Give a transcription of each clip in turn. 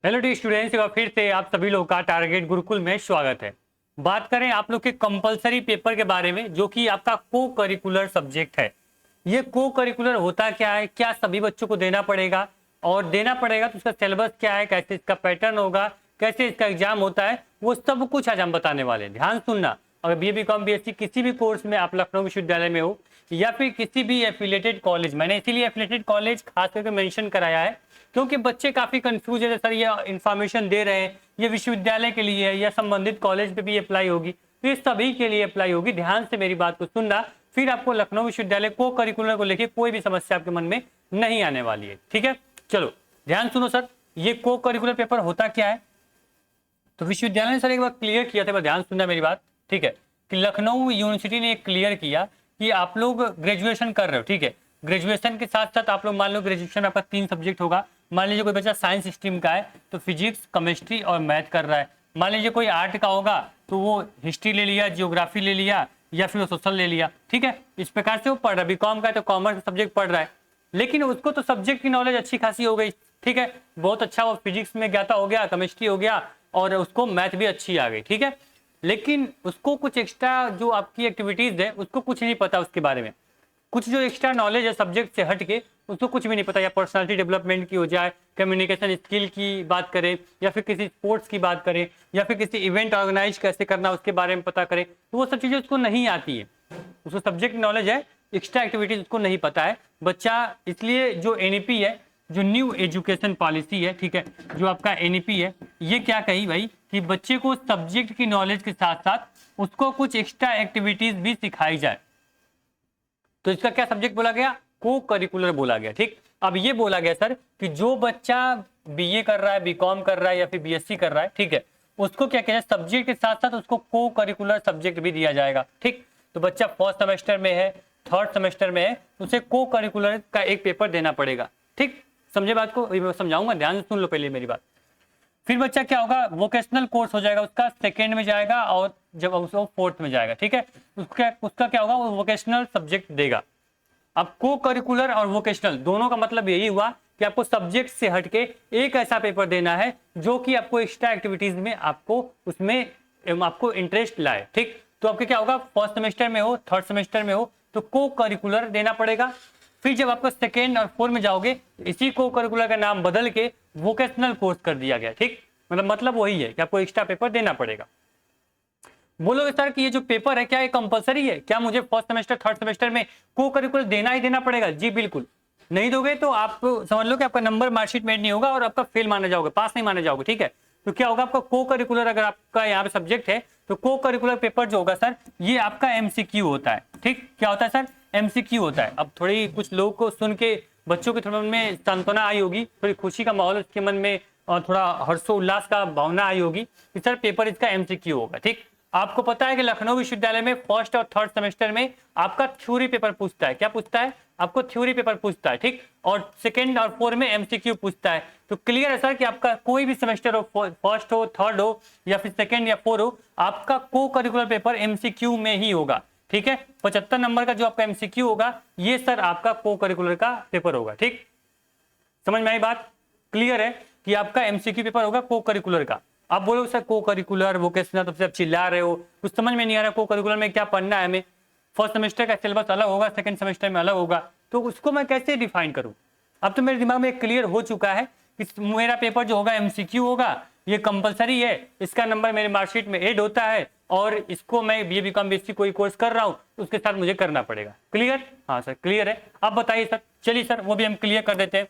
Hello D students, फिर से आप सभी लोग का टारगेट गुरुकुल में स्वागत है। बात करें आप लोग के कंपलसरी पेपर के बारे में, जो कि आपका को करिकुलर सब्जेक्ट है। ये को करिकुलर होता क्या है, क्या सभी बच्चों को देना पड़ेगा, और देना पड़ेगा तो उसका सिलेबस क्या है, कैसे इसका पैटर्न होगा, कैसे इसका एग्जाम होता है, वो सब कुछ आज हम बताने वाले हैं। ध्यान सुनना। अगर बीए बीकॉम बीएससी किसी भी कोर्स में आप लखनऊ विश्वविद्यालय में हो या फिर किसी भी एफिलेटेड कॉलेज, मैंने इसीलिए एफिलेटेड कॉलेज खास करके मेंशन कराया है क्योंकि बच्चे काफी कंफ्यूज है, सर ये इन्फॉर्मेशन दे रहे हैं ये विश्वविद्यालय के लिए है या संबंधित कॉलेज पे भी अप्लाई होगी, तो ये सभी के लिए अप्लाई होगी। ध्यान से मेरी बात को सुनना, फिर आपको लखनऊ विश्वविद्यालय को करिकुलर को लेकर कोई भी समस्या आपके मन में नहीं आने वाली है। ठीक है, चलो ध्यान सुनो सर, ये को करिकुलर पेपर होता क्या है। तो विश्वविद्यालय ने सर एक बार क्लियर किया था, ध्यान सुनना मेरी बात, ठीक है, कि लखनऊ यूनिवर्सिटी ने एक क्लियर किया कि आप लोग ग्रेजुएशन कर रहे हो, ठीक है, ग्रेजुएशन के साथ साथ आप लोग मान लो ग्रेजुएशन में आपका 3 सब्जेक्ट होगा। मान लीजिए कोई बच्चा साइंस स्ट्रीम का है तो फिजिक्स, केमिस्ट्री और मैथ कर रहा है। मान लीजिए कोई आर्ट का होगा तो वो हिस्ट्री ले लिया, जियोग्राफी ले लिया या फिर सोशल ले लिया। ठीक है, इस प्रकार से वो पढ़ रहा है। बीकॉम का है तो कॉमर्स सब्जेक्ट पढ़ रहा है, लेकिन उसको तो सब्जेक्ट की नॉलेज अच्छी खासी हो गई, ठीक है, बहुत अच्छा वो फिजिक्स में ज्ञाता हो गया, केमिस्ट्री हो गया और उसको मैथ भी अच्छी आ गई, ठीक है, लेकिन उसको कुछ एक्स्ट्रा जो आपकी एक्टिविटीज है उसको कुछ नहीं पता उसके बारे में, कुछ जो एक्स्ट्रा नॉलेज है सब्जेक्ट से हट के उसको कुछ भी नहीं पता, या पर्सनालिटी डेवलपमेंट की हो जाए, कम्युनिकेशन स्किल की बात करें, या फिर किसी स्पोर्ट्स की बात करें, या फिर किसी इवेंट ऑर्गेनाइज कैसे करना उसके बारे में पता करें, तो वो सब चीज़ें उसको नहीं आती है। उसको सब्जेक्ट नॉलेज है, एक्स्ट्रा एक्टिविटीज उसको नहीं पता है बच्चा। इसलिए जो एनईपी है, जो न्यू एजुकेशन पॉलिसी है, ठीक है, जो आपका एनईपी है, ये क्या कही भाई कि बच्चे को सब्जेक्ट की नॉलेज के साथ साथ उसको कुछ एक्स्ट्रा एक्टिविटीज भी सिखाई जाए। तो इसका क्या सब्जेक्ट बोला गया, को करिकुलर बोला गया। ठीक, अब ये बोला गया सर कि जो बच्चा बीए कर रहा है, बीकॉम कर रहा है या फिर बीएससी कर रहा है, ठीक है, उसको क्या कहना है, सब्जेक्ट के साथ साथ उसको को करिकुलर सब्जेक्ट भी दिया जाएगा। ठीक, तो बच्चा फर्स्ट सेमेस्टर में है, थर्ड सेमेस्टर में है, उसे को करिकुलर का एक पेपर देना पड़ेगा। ठीक, समझे बात को, मैं समझाऊंगा, ध्यान से सुन लो पहले मेरी बात। फिर बच्चा क्या होगा, वोकेशनल कोर्स हो जाएगा, उसका सेकेंड में जाएगा और जब उसको फोर्थ में जाएगा, ठीक है, उसका क्या होगा, वो वोकेशनल सब्जेक्ट देगा। अब को करिकुलर और वोकेशनल दोनों का मतलब यही हुआ कि आपको सब्जेक्ट से हटके एक ऐसा पेपर देना है जो कि आपको एक्स्ट्रा एक्टिविटीज में आपको उसमें आपको इंटरेस्ट लाए। ठीक, तो आपके क्या होगा, फर्स्ट सेमेस्टर में हो, थर्ड सेमेस्टर में हो तो को करिकुलर देना पड़ेगा। फिर जब आपको सेकेंड और फोर्थ में जाओगे, इसी को करिकुलर का नाम बदल के वोकेशनल कोर्स कर दिया गया। ठीक, मतलब वही है कि आपको एक्स्ट्रा पेपर देना पड़ेगा। बोलोगे सर कि ये जो पेपर है क्या ये कंपलसरी है, क्या मुझे फर्स्ट सेमेस्टर थर्ड सेमेस्टर में को करिकुलर देना ही देना पड़ेगा? जी बिल्कुल, नहीं दोगे तो आप समझ लो कि आपका नंबर मार्कशीट में नहीं होगा और आपका फेल माने जाओगे, पास नहीं माने जाओगे। ठीक है, तो क्या होगा, आपका को करिकुलर अगर आपका यहाँ पे सब्जेक्ट है तो को करिकुलर पेपर जो होगा सर ये आपका एमसीक्यू होता है। ठीक, क्या होता है सर, एमसीक्यू होता है। अब थोड़ी कुछ लोगों को सुन के बच्चों के थोड़ा मन में सांत्वना आई होगी, थोड़ी खुशी का माहौल उसके मन में और थोड़ा हर्षोल्लास का भावना आई होगी कि सर पेपर इसका एमसीक्यू होगा। ठीक, आपको पता है कि लखनऊ विश्वविद्यालय में फर्स्ट और थर्ड सेमेस्टर में आपका थ्योरी पेपर पूछता है। क्या पूछता है, आपको थ्योरी पेपर पूछता है। ठीक, और सेकंड और फोर्थ में एमसीक्यू पूछता है। तो क्लियर है सर कि आपका कोई भी सेमेस्टर हो, फर्स्ट हो, थर्ड हो या फिर सेकंड या फोर्थ हो, आपका को करिकुलर पेपर एमसीक्यू में ही होगा। ठीक है, 75 नंबर का जो आपका एमसीक्यू होगा ये सर आपका को करिकुलर का पेपर होगा। ठीक, समझ में आई बात, क्लियर है कि आपका एमसीक्यू पेपर होगा को करिकुलर का। आप बोलो सर को करिकुलर वोकेशनल, तो आप चिल्ला रहे हो, कुछ समझ में नहीं आ रहा को करिकुलर में क्या पढ़ना है हमें, फर्स्ट सेमेस्टर का सिलेबस अलग होगा, सेकंड सेमेस्टर में अलग होगा, तो उसको मैं कैसे डिफाइन करूं। अब तो मेरे दिमाग में क्लियर हो चुका है कि मेरा पेपर जो होगा एमसीक्यू होगा, ये कंपलसरी है, इसका नंबर मेरे मार्कशीट में ऐड होता है और इसको मैं बीए बीकॉम बीएससी कोई कोर्स कर रहा हूँ तो उसके साथ मुझे करना पड़ेगा। क्लियर, हाँ सर क्लियर है। अब बताइए सर, चलिए सर वो भी हम क्लियर कर देते हैं।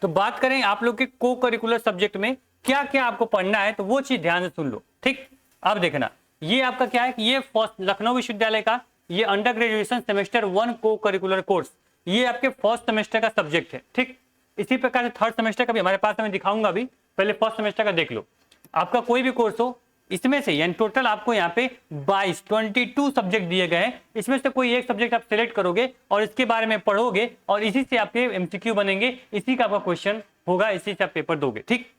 तो बात करें आप लोग के को करिकुलर सब्जेक्ट में क्या क्या आपको पढ़ना है, तो वो चीज ध्यान से सुन लो। ठीक, अब देखना ये आपका क्या है कि ये फर्स्ट लखनऊ विश्वविद्यालय का ये अंडर ग्रेजुएशन सेमेस्टर 1 को करिकुलर कोर्स, ये आपके फर्स्ट सेमेस्टर का सब्जेक्ट है। ठीक, इसी प्रकार से थर्ड सेमेस्टर का भी हमारे पास मैं दिखाऊंगा अभी, पहले फर्स्ट सेमेस्टर का देख लो। आपका कोई भी कोर्स हो, इसमें से यानी टोटल आपको यहाँ पे 22 सब्जेक्ट दिए गए हैं, इसमें से कोई एक सब्जेक्ट आप सिलेक्ट करोगे और इसके बारे में पढ़ोगे और इसी से आपके एमसीक्यू बनेंगे, इसी का आपका क्वेश्चन होगा, इसी से आप पेपर दोगे। ठीक,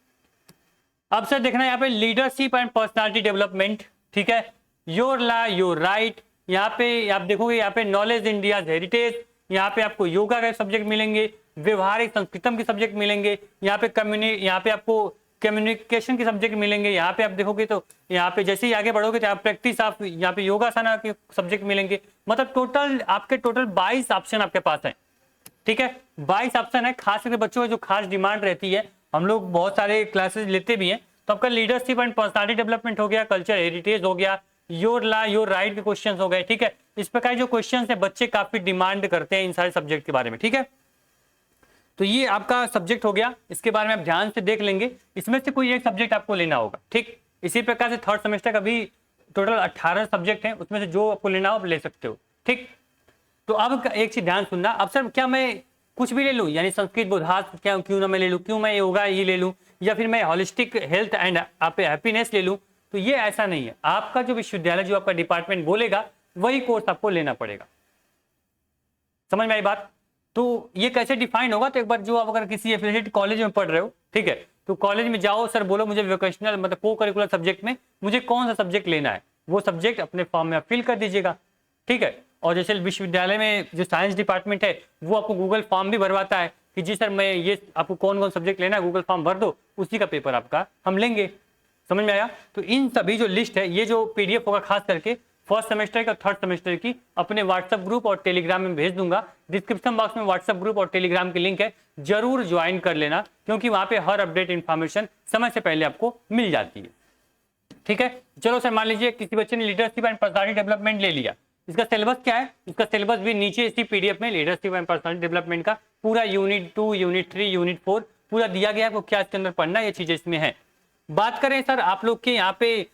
अब सर देखना यहाँ पे लीडरशिप एंड पर्सनालिटी डेवलपमेंट, ठीक है, योर ला योर राइट, यहाँ पे आप देखोगे यहाँ पे नॉलेज इंडिया हेरिटेज, यहाँ पे आपको योगा के सब्जेक्ट मिलेंगे, व्यवहारिक संस्कृतम के सब्जेक्ट मिलेंगे, यहाँ पे आपको कम्युनिकेशन के सब्जेक्ट मिलेंगे। यहाँ पे आप देखोगे तो यहाँ पे जैसे ही आगे बढ़ोगे तो आप प्रैक्टिस, आप यहाँ पे योगासना के सब्जेक्ट मिलेंगे। मतलब टोटल 22 ऑप्शन आपके पास है, ठीक है, 22 ऑप्शन है। खास करके बच्चों की जो खास डिमांड रहती है, हम लोग बहुत सारे क्लासेस लेते भी हैं, तो आपका लीडरशिप एंड पर्सनालिटी डेवलपमेंट हो गया, कल्चर हेरिटेज हो गया, योर ला योर राइट के क्वेश्चन हो गए, ठीक है। इस प्रकार जो क्वेश्चन है बच्चे काफी डिमांड करते हैं इन सारे सब्जेक्ट के बारे में, ठीक है। तो ये आपका सब्जेक्ट हो गया, इसके बारे में आप ध्यान से देख लेंगे, इसमें से कोई एक सब्जेक्ट आपको लेना होगा, ठीक। इसी प्रकार से थर्ड सेमेस्टर का भी टोटल 18 सब्जेक्ट है, उसमें से जो आपको लेना हो आप ले सकते हो, ठीक। तो अब एक चीज ध्यान सुनना, अब सर क्या मैं कुछ भी ले लूं, यानी संस्कृत बोधात क्या क्यों ना मैं ले लूं, क्यों मैं योगा ये ले लूं, या फिर मैं होलिस्टिक हेल्थ एंड आप हैप्पीनेस ले लूं, तो ये ऐसा नहीं है। आपका जो विश्वविद्यालय, जो आपका डिपार्टमेंट बोलेगा वही कोर्स आपको लेना पड़ेगा। समझ में आई बात? तो ये कैसे डिफाइन होगा, तो एक बार जो आप अगर किसी एफिलिएटेड कॉलेज में पढ़ रहे हो, ठीक है, तो कॉलेज में जाओ, सर बोलो मुझे वोकेशनल मतलब को करिकुलर सब्जेक्ट में मुझे कौन सा सब्जेक्ट लेना है, वो सब्जेक्ट अपने फॉर्म में आप फिल कर दीजिएगा, ठीक है। और जैसे विश्वविद्यालय में जो साइंस डिपार्टमेंट है वो आपको गूगल फॉर्म भी भरवाता है कि जी सर मैं ये आपको कौन कौन सब्जेक्ट लेना है, गूगल फॉर्म भर दो, उसी का पेपर आपका हम लेंगे। समझ में आया? तो इन सभी जो लिस्ट है, ये जो पीडीएफ होगा खास करके फर्स्ट सेमेस्टर का, थर्ड सेमेस्टर की, अपने व्हाट्सएप ग्रुप और टेलीग्राम में भेज दूंगा। डिस्क्रिप्शन बॉक्स में व्हाट्सएप ग्रुप और टेलीग्राम की लिंक है, जरूर ज्वाइन कर लेना, क्योंकि वहां पे हर अपडेट इन्फॉर्मेशन समय से पहले आपको मिल जाती है, ठीक है। चलो सर, मान लीजिए किसी बच्चे ने लीडरशिप एंड पर्सनालिटी डेवलपमेंट ले लिया, इसका सिलेबस क्या है? इसका सिलेबस भी नीचे इसी पीडीएफ में लीडरशिप एंड पर्सनालिटी डेवलपमेंट का पूरा यूनिट 2, यूनिट 3, यूनिट 4 पूरा दिया गया है, आपको क्या इसके अंदर पढ़ना है, ये चीजें इसमें है। बात करें सर आप लोग के यहाँ पे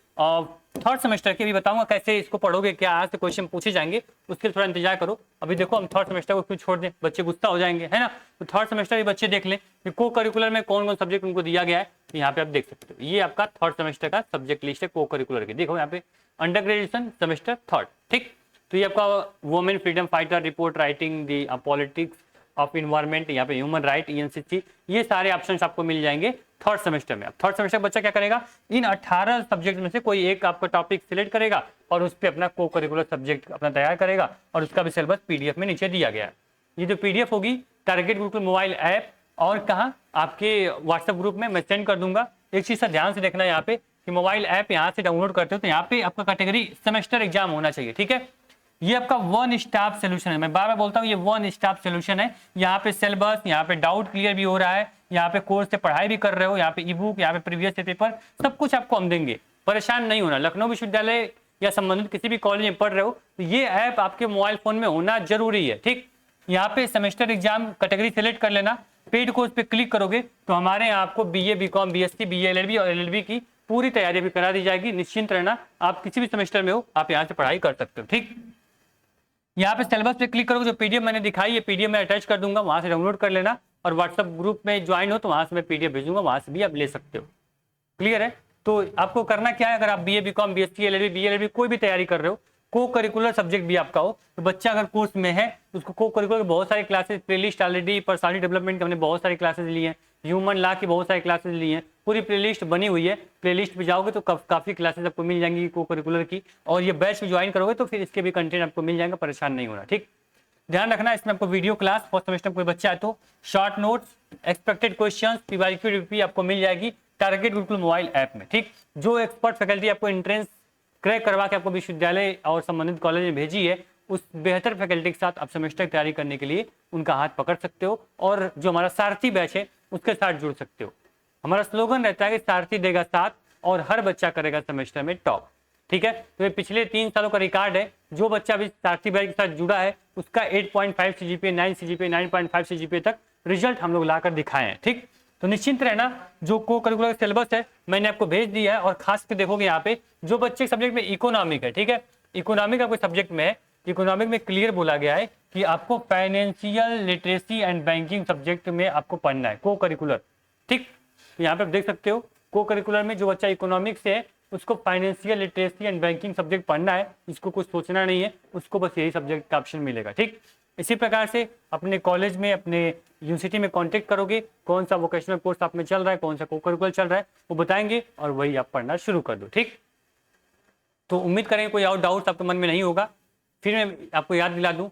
थर्ड सेमेस्टर के, भी बताऊंगा कैसे इसको पढ़ोगे, क्या आज से क्वेश्चन पूछे जाएंगे, उसके लिए थोड़ा इंतजार करो। अभी देखो हम थर्ड सेमेस्टर को क्यों छोड़ दें, बच्चे गुस्सा हो जाएंगे, है ना। तो थर्ड सेमेस्टर के बच्चे देख लें कि को करिकुलर में कौन कौन सब्जेक्ट उनको दिया गया है, तो यहाँ पे आप देख सकते हो, ये आपका थर्ड सेमेस्टर का सब्जेक्ट लिस्ट है को करिकुलर की। देखो यहाँ पे अंडर ग्रेजुएशन सेमेस्टर थर्ड, ठीक। तो ये आपका women freedom fighter, report writing, the politics of environment, यहाँ पे ह्यूमन राइट, ईएनसीसी, ये सारे ऑप्शंस आपको मिल जाएंगे थर्ड सेमेस्टर में। अब थर्ड सेमेस्टर बच्चा क्या करेगा, इन 18 सब्जेक्ट में से कोई एक आपका टॉपिक सिलेक्ट करेगा और उस पर अपना को करिकुलर सब्जेक्ट अपना तैयार करेगा, और उसका भी सिलेबस पीडीएफ में नीचे दिया गया है। ये जो पीडीएफ होगी टारगेट गुरुकुल मोबाइल ऐप और कहाँ आपके व्हाट्सएप ग्रुप में मैं सेंड कर दूंगा। एक चीज ध्यान से देखना यहाँ पे कि मोबाइल ऐप यहाँ से डाउनलोड करते हो तो यहाँ पे आपका कैटेगरी सेमेस्टर एग्जाम होना चाहिए, ठीक है। ये आपका वन स्टॉप सोल्यूशन है, मैं बार बार बोलता हूँ ये वन स्टॉप सोल्यूशन है। यहाँ पे सिलेबस, यहाँ पे डाउट क्लियर भी हो रहा है, यहाँ पे कोर्स से पढ़ाई भी कर रहे हो, यहाँ पे ई बुक, यहाँ पे प्रीवियस पेपर, सब कुछ आपको हम देंगे, परेशान नहीं होना। लखनऊ विश्वविद्यालय या संबंधित किसी भी कॉलेज में पढ़ रहे हो तो ये ऐप आपके मोबाइल फोन में होना जरूरी है, ठीक। यहाँ पे सेमेस्टर एग्जाम कैटेगरी सेलेक्ट कर लेना, पेड कोर्स पे क्लिक करोगे तो हमारे यहाँ आपको BA, BCom, BSc, BA, LLB और एलएलबी की पूरी तैयारी भी करा दी जाएगी। निश्चिंत रहना, आप किसी भी सेमेस्टर में हो आप यहाँ से पढ़ाई कर सकते हो, ठीक। यहाँ पे सिलेबस पे क्लिक करोगे, जो पीडीएफ मैंने दिखाई है पीडीएफ में अटैच कर दूंगा, वहां से डाउनलोड कर लेना, और व्हाट्सएप ग्रुप में ज्वाइन हो तो वहां से मैं पीडीएफ भेजूंगा, वहां से भी आप ले सकते हो। क्लियर है? तो आपको करना क्या है, अगर आप BA, BCom, BSc, LLB, BLLB कोई भी तैयारी कर रहे हो, को करिकुलर सब्जेक्ट भी आपका हो, तो बच्चा अगर कोर्स में है उसको को करिकुलर बहुत सारी classes, playlist already personality development हमने बहुत सारी क्लासेस ली हैं, ह्यूमन लॉ की बहुत सारी क्लासेस ली हैं, पूरी प्लेलिस्ट बनी हुई है। प्लेलिस्ट पे जाओगे तो काफी क्लासेस आपको मिल जाएंगी को करिकुलर की, और ये बैच में ज्वाइन करोगे तो फिर इसके भी कंटेंट आपको मिल जाएंगे, परेशान नहीं होना, ठीक। ध्यान रखना इसमें आपको वीडियो क्लास फर्स्ट सेमेस्टर में कोई बच्चा है तो short notes, expected questions, PYQ DP आपको मिल जाएगी टारगेट गुरुकुल मोबाइल ऐप में, ठीक। जो एक्सपर्ट फैकल्टी आपको एंट्रेंस क्रैक करवा के आपको विश्वविद्यालय और संबंधित कॉलेज में भेजी है, उस बेहतर फैकल्टी के साथ आप सेमेस्टर की तैयारी करने के लिए उनका हाथ पकड़ सकते हो, और जो हमारा सारथी बैच है उसके साथ जुड़ सकते हो। हमारा स्लोगन रहता है कि सारथी देगा साथ और हर बच्चा करेगा सेमेस्टर में टॉप, ठीक है। तो ये पिछले 3 सालों का रिकॉर्ड है, जो बच्चा अभी सारथी बैच के साथ जुड़ा है उसका 8.5 CGPA, 9 CGPA, 9.5 CGPA तक रिजल्ट हम लोग लाकर दिखाए हैं, ठीक। तो निश्चिंत रहना, जो को करिकुलर सिलेबस है मैंने आपको भेज दिया है, और खास कर देखोगे यहाँ पे जो बच्चे सब्जेक्ट में इकोनॉमिक है, ठीक है, इकोनॉमिक का कोई सब्जेक्ट में है, इकोनॉमिक में क्लियर बोला गया है कि आपको financial literacy and banking subject में आपको पढ़ना है को करिकुलर, ठीक। तो यहाँ पे आप देख सकते हो को करिकुलर में जो बच्चा इकोनॉमिक से है उसको financial literacy and banking subject पढ़ना है, इसको कुछ सोचना नहीं है, उसको बस यही सब्जेक्ट का ऑप्शन मिलेगा, ठीक। इसी प्रकार से अपने कॉलेज में, अपने यूनिवर्सिटी में कांटेक्ट करोगे, कौन सा वोकेशनल कोर्स आप में चल रहा है, कौन सा को करिकुलर चल रहा है, वो बताएंगे और वही आप पढ़ना शुरू कर दो, ठीक। तो उम्मीद करें कोई और डाउट्स आपके मन में नहीं होगा। फिर मैं आपको याद दिला दूं,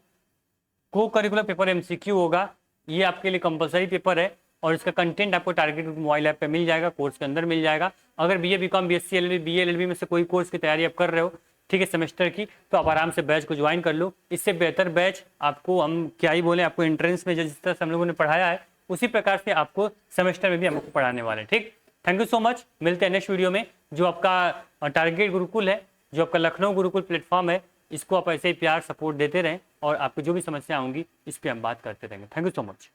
को करिकुलर पेपर एमसीक्यू होगा, ये आपके लिए कंपलसरी पेपर है और इसका कंटेंट आपको टारगेट मोबाइल ऐप पे मिल जाएगा, कोर्स के अंदर मिल जाएगा। अगर BA BCom BSc LLB BLLB में से कोई कोर्स की तैयारी आप कर रहे हो, ठीक है, सेमेस्टर की, तो आप आराम से बैच को ज्वाइन कर लो। इससे बेहतर बैच आपको हम क्या ही बोले, आपको एंट्रेंस में जिस तरह से हम लोगों ने पढ़ाया है उसी प्रकार से आपको सेमेस्टर में भी हमको पढ़ाने वाले हैं। ठीक, थैंक यू सो मच। मिलते हैं नेक्स्ट वीडियो में। जो आपका टारगेट गुरुकुल है, जो आपका लखनऊ गुरुकुल प्लेटफॉर्म है, इसको आप ऐसे ही प्यार सपोर्ट देते रहें और आपको जो भी समस्या होंगी इस पर हम बात करते रहेंगे। Thank you so much.